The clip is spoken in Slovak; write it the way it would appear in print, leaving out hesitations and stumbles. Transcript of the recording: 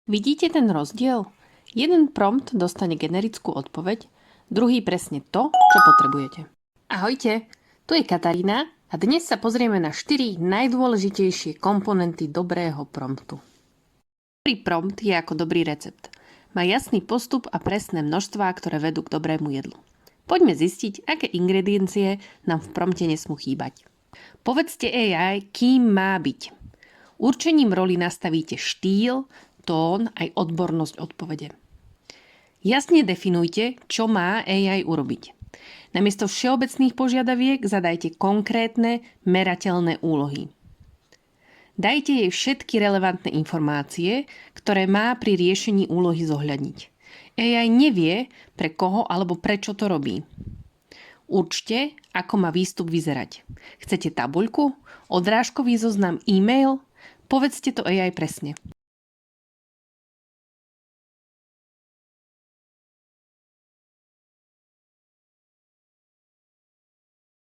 Vidíte ten rozdiel? Jeden prompt dostane generickú odpoveď, druhý presne to, čo potrebujete. Ahojte, tu je Katarína a dnes sa pozrieme na 4 najdôležitejšie komponenty dobrého promptu. Dobrý prompt je ako dobrý recept. Má jasný postup a presné množstvá, ktoré vedú k dobrému jedlu. Poďme zistiť, aké ingrediencie nám v prompte nesmú chýbať. Povedzte AI, kým má byť. Určením roli nastavíte štýl, tón aj odbornosť odpovede. Jasne definujte, čo má AI urobiť. Namiesto všeobecných požiadaviek zadajte konkrétne, merateľné úlohy. Dajte jej všetky relevantné informácie, ktoré má pri riešení úlohy zohľadniť. AI nevie, pre koho alebo prečo to robí. Určte, ako má výstup vyzerať. Chcete tabuľku, odrážkový zoznam, e-mail? Povedzte to AI presne.